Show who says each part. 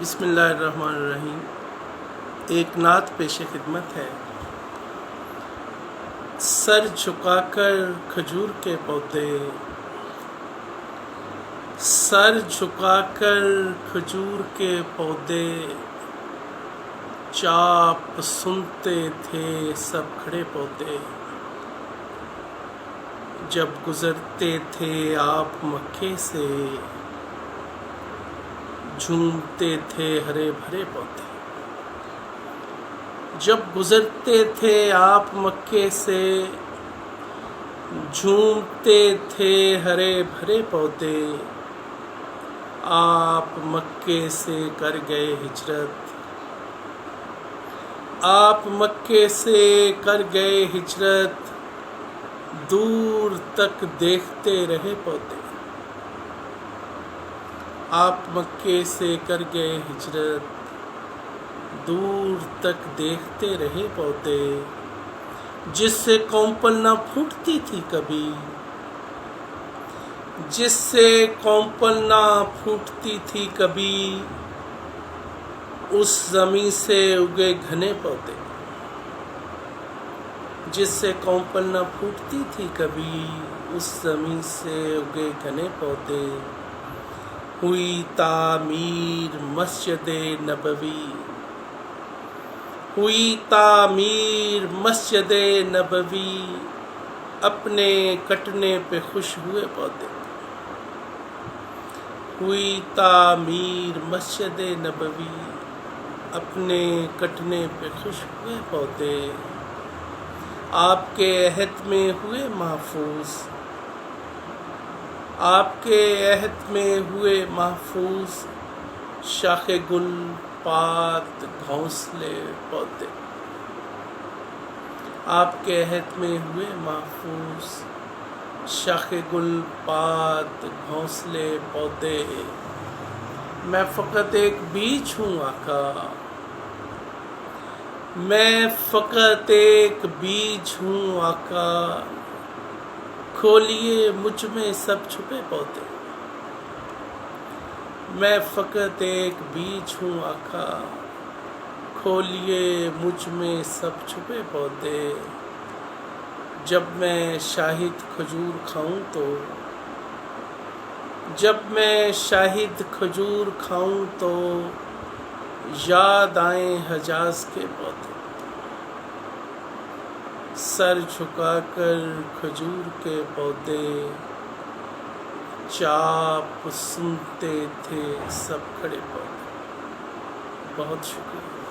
Speaker 1: بسم اللہ الرحمن الرحیم۔ ایک نعت پیش خدمت ہے۔ سر جھکا کر کھجور کے پودے، سر جھکا کر کھجور کے پودے، چاپ سنتے تھے سب کھڑے پودے، جب گزرتے تھے آپ مکے سے، جھومتے تھے ہرے بھرے پودے، جب گزرتے تھے آپ مکے سے، جھومتے تھے ہرے بھرے پودے، آپ مکے سے کر گئے ہجرت، آپ مکے سے کر گئے ہجرت، دور تک دیکھتے رہے پودے، آپ مکے سے کر گئے ہجرت، دور تک دیکھتے رہے پودے، جس سے قوم پل نہ پھوٹتی تھی کبھی، جس سے قوم پل نہ پھوٹتی تھی کبھی، اس زمیں سے اگے گھنے پودے، جس سے قوم پل نہ پھوٹتی تھی کبھی، اس زمیں سے اگے گھنے پودے، ہوئی تعمیر مسجد نبوی، ہوئی تعمیر مسجد نبوی، اپنے کٹنے پہ خوش ہوئے پودے، ہوئی تعمیر مسجد نبوی، اپنے کٹنے پہ خوش ہوئے پودے، آپ کے عہد میں ہوئے محفوظ، آپ کے عہد میں ہوئے محفوظ، شاخ گل پات گھونسلے پودے، آپ کے عہد میں ہوئے محفوظ، شاخ گل پات گھونسلے پودے، میں فقط ایک بیج ہوں آقا، میں فقط ایک بیج ہوں آقا، کھولیے مجھ میں سب چھپے پودے، میں فقط ایک بیج ہوں آقا، کھولیے مجھ میں سب چھپے پودے، جب میں شاہد کھجور کھاؤں تو، جب میں شاہد کھجور کھاؤں تو، یاد آئیں حجاز کے پودے، سر جھکا کر کھجور کے پودے، چاپ سنتے تھے سب کھڑے پودے۔ بہت شکریہ۔